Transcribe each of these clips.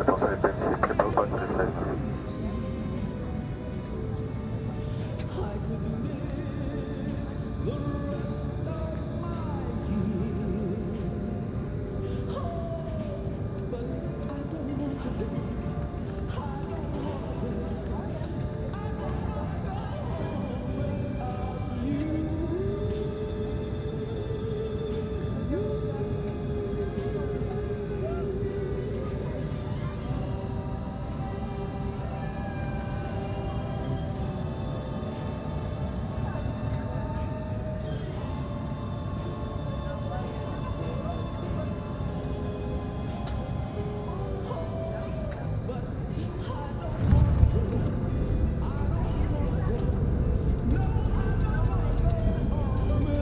attention les PNC, prépare au pas de merci.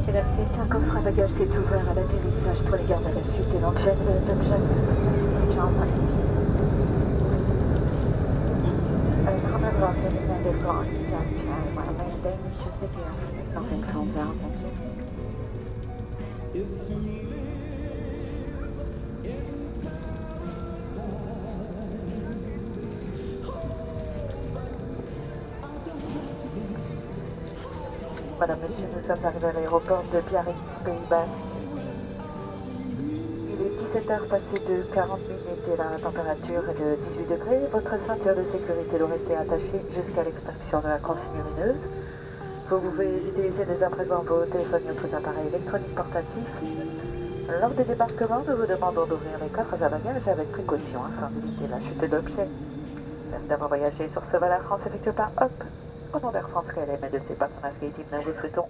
Mesdames, Messieurs, un coffre à bagages s'est ouvert à l'atterrissage pour les gardes à la suite et dans le jet de Top Jet. John. Common rocket and is locked. Just try while landing. Just be careful if nothing falls out. Thank you. Madame, Monsieur, nous sommes arrivés à l'aéroport de Biarritz, Pays Basque. Il est 17h passé de 40 minutes et la température est de 18 degrés. Votre ceinture de sécurité doit rester attachée jusqu'à l'extraction de la consigne lumineuse. Vous pouvez utiliser dès à présent vos téléphones et autres appareils électroniques portatifs. Lors des débarquements, nous vous demandons d'ouvrir les coffres à bagages avec précaution afin d'éviter la chute d'objets. Merci d'avoir voyagé sur ce vol Air France effectué par HOP. Au nom d'Air France KLM et de ses partenaires SkyTeam, nous vous souhaitons